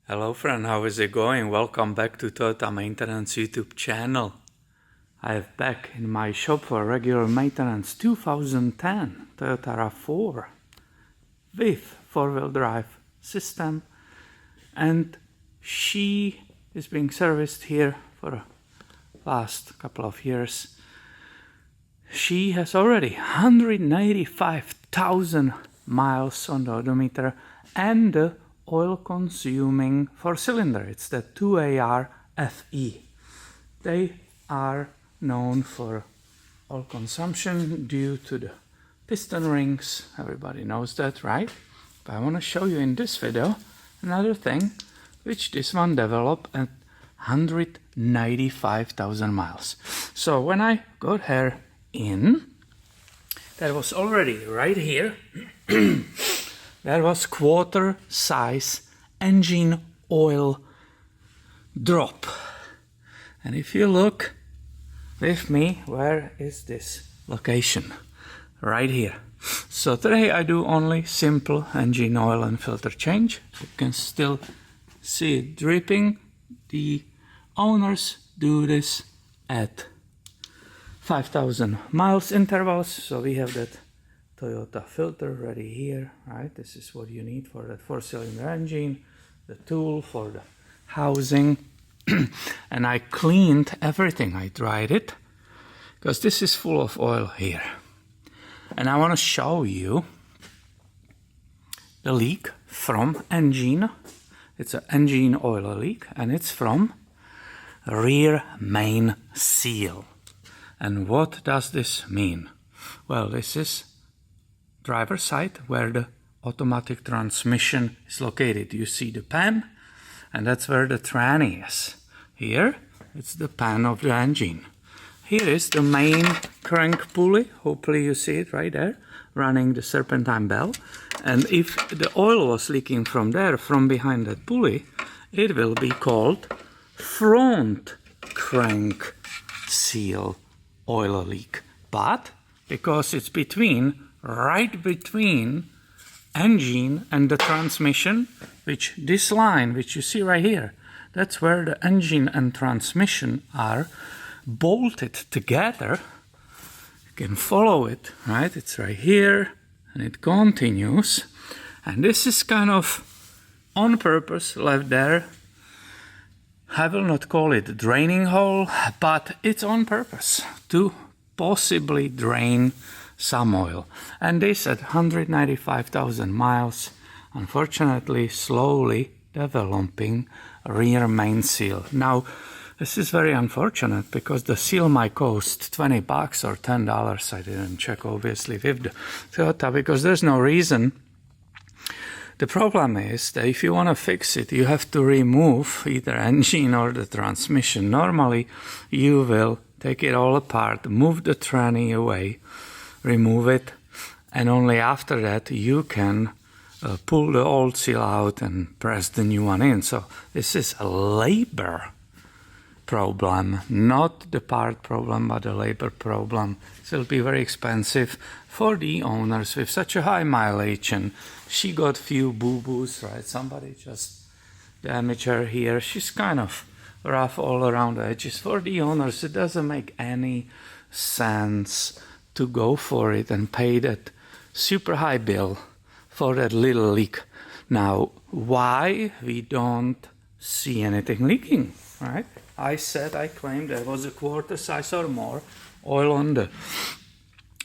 Hello friend, how is it going? Welcome back to Toyota Maintenance YouTube channel. I have back in my shop for regular maintenance 2010 Toyota RAV4 with 4-wheel drive system, and she is being serviced here for the last couple of years. She has already 195,000 miles on the odometer and the oil consuming 4-cylinder. It's the 2AR FE. They are known for oil consumption due to the piston rings. Everybody knows that, right? But I want to show you in this video another thing which this one developed at 195,000 miles. So when I got her in, that was already right here. There was quarter size engine oil drop. And if you look with me, where is this location? Right here. So today I do only simple engine oil and filter change. You can still see it dripping. The owners do this at 5,000 miles intervals. So we have that Toyota filter ready here, right? This is what you need for that 4-cylinder engine, the tool for the housing. And I cleaned everything. I dried it because this is full of oil here. And I want to show you the leak from engine. It's an engine oil leak, and it's from rear main seal. And what does this mean? Well, this is driver's side where the automatic transmission is located. You see the pan, and that's where the tranny is. Here, it's the pan of the engine. Here is the main crank pulley. Hopefully you see it right there, running the serpentine bell. And if the oil was leaking from there, from behind that pulley, it will be called front crank seal oil leak. But because it's right between engine and the transmission, which this line, which you see right here, that's where the engine and transmission are bolted together. You can follow it, right? It's right here, and it continues. And this is kind of on purpose left there. I will not call it a draining hole, but it's on purpose to possibly drain some oil. And this at 195,000 miles, unfortunately slowly developing rear main seal. Now this is very unfortunate because the seal might cost $20 or $10. I didn't check obviously with the Toyota because there's no reason. The problem is that if you want to fix it, you have to remove either engine or the transmission. Normally you will take it all apart, move the tranny away, remove it, and only after that you can pull the old seal out and press the new one in. So this is a labor problem, not the part problem, but a labor problem. It will be very expensive for the owners with such a high mileage, and she got few boo-boos, right? Somebody just damaged her here. She's kind of rough all around the edges. For the owners, it doesn't make any sense to go for it and pay that super high bill for that little leak. Now, why we don't see anything leaking, right? I claimed there was a quarter size or more oil on the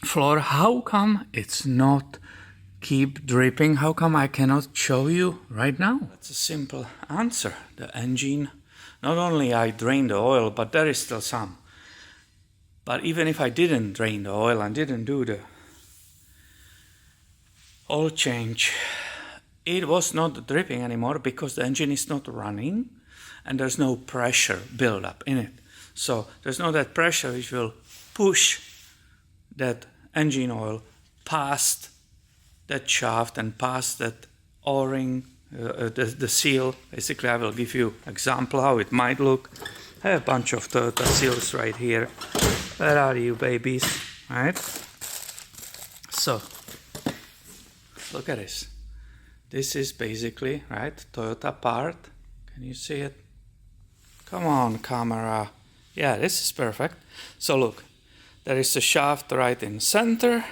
floor. How come it's not keep dripping? How come I cannot show you right now? That's a simple answer. The engine, not only I drained the oil, but there is still some. But even if I didn't drain the oil and didn't do the oil change, it was not dripping anymore because the engine is not running and there's no pressure buildup in it. So there's no that pressure which will push that engine oil past that shaft and past that O-ring, the seal. Basically, I will give you an example how it might look. I have a bunch of Toyota seals right here. Where are you, babies? Right? So, look at this. This is basically, right, Toyota part Can you see it? Come on, camera. Yeah, this is perfect. So look, there is a shaft right in center.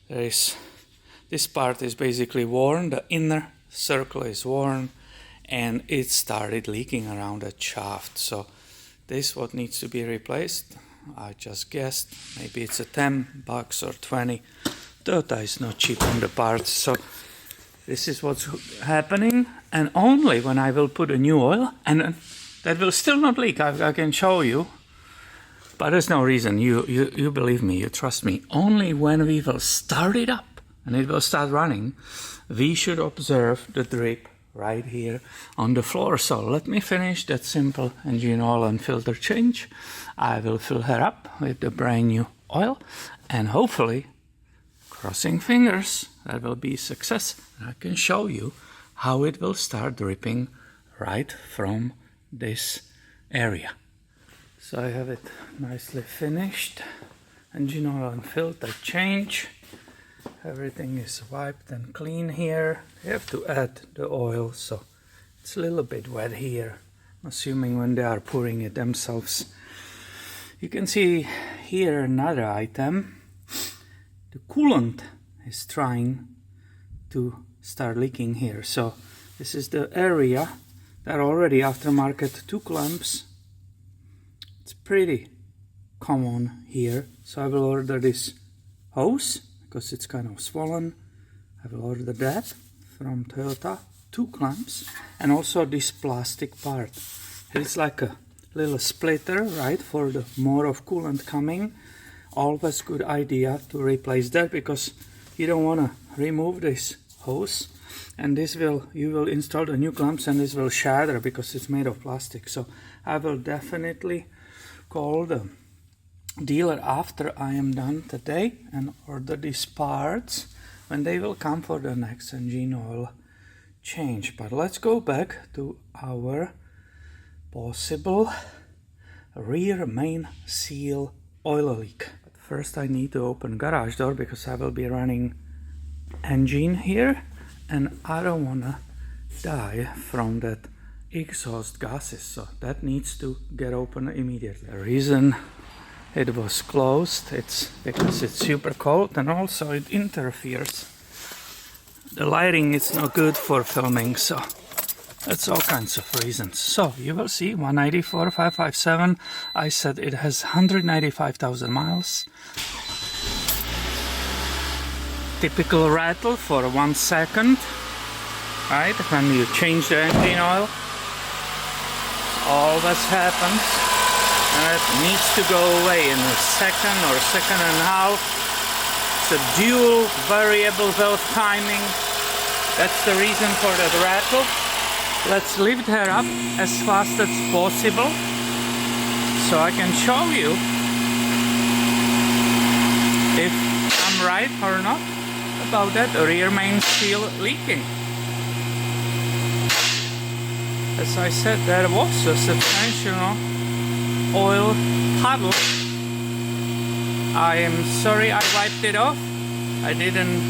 This part is basically worn, the inner circle is worn, and it started leaking around that shaft. So this is what needs to be replaced. I just guessed, maybe it's a $10 or 20. Toyota is not cheap on the parts, so this is what's happening. And only when I will put a new oil, and that will still not leak, I can show you. But there's no reason, you believe me, you trust me. Only when we will start it up and it will start running, we should observe the drip right here on the floor. So let me finish that simple engine oil and filter change. I will fill her up with the brand new oil, and hopefully, crossing fingers, that will be a success. And I can show you how it will start dripping right from this area. So I have it nicely finished. Engine oil and filter change. Everything is wiped and clean here. You have to add the oil, so it's a little bit wet here. I'm assuming when they are pouring it themselves. You can see here another item. The coolant is trying to start leaking here. So this is the area. There are already aftermarket 2 clamps. It's pretty common here. So I will order this hose because it's kind of swollen. I will order that from Toyota, 2 clamps, and also this plastic part. It's like a little splitter, right, for the more of coolant coming. Always good idea to replace that, because you don't want to remove this hose, and you will install the new clamps and this will shatter because it's made of plastic. So I will definitely call the dealer after I am done today and order these parts when they will come for the next engine oil change. But let's go back to our possible rear main seal oil leak. But first I need to open garage door because I will be running engine here and I don't want to die from that exhaust gases, so that needs to get open immediately. The reason it was closed, it's because it's super cold, and also it interferes. The lighting is not good for filming, so that's all kinds of reasons. So you will see 194,557. I said it has 195,000 miles. Typical rattle for 1 second, right? When you change the engine oil, always happens, and it needs to go away in a second or a second and a half. It's a dual variable valve timing. That's the reason for that rattle. Let's lift her up as fast as possible so I can show you if I'm right or not about that rear main seal leaking. As I said, there was a substantial oil puddle. I am sorry I wiped it off. I didn't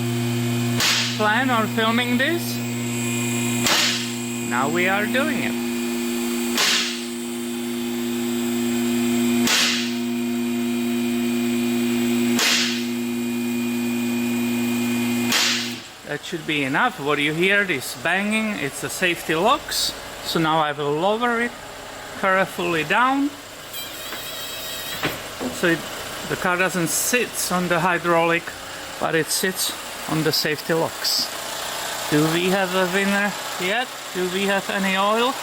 plan on filming this. Now we are doing it. That should be enough. What you hear, this banging, it's the safety locks. So now I will lower it carefully down, so the car doesn't sit on the hydraulic, but it sits on the safety locks. Do we have a winner yet? Do we have any oil?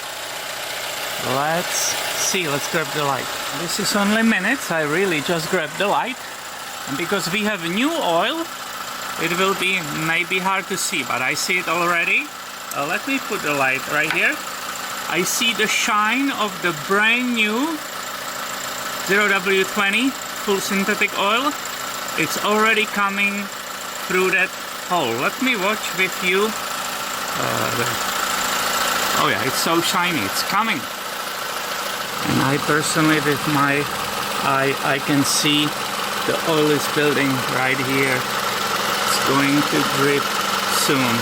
Let's see, let's grab the light. This is only minutes, I really just grabbed the light. And because we have new oil, it will be maybe hard to see, but I see it already. Let me put the light right here. I see the shine of the brand new 0W20 full synthetic oil. It's already coming through that hole. Let me watch with you. Oh yeah, it's so shiny, it's coming. And I personally, with my eye, I can see the oil is building right here. It's going to drip soon.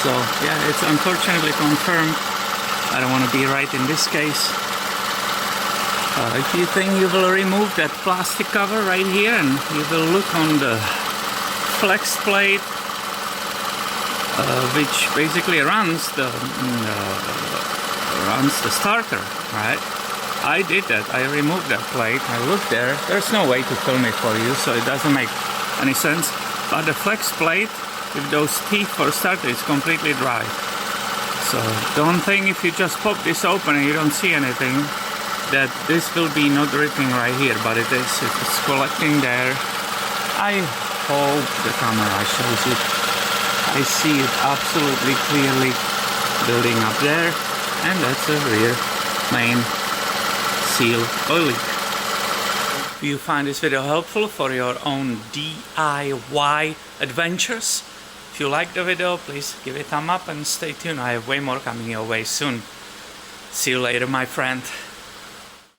So yeah, it's unfortunately confirmed. I don't want to be right in this case. If you think you will remove that plastic cover right here and you will look on the flex plate, which basically runs the starter, right? I did that. I removed that plate. I looked there. There's no way to film it for you, so it doesn't make any sense. But the flex plate with those teeth for starter is completely dry. So don't think if you just pop this open and you don't see anything that this will be not dripping right here, but it is. If it's collecting there, I hope the camera shows it. I see it absolutely clearly building up there, and that's a rear main seal oil leak. If you find this video helpful for your own DIY adventures, if you like the video, please give it a thumb up and stay tuned. I have way more coming your way soon. See you later, my friend.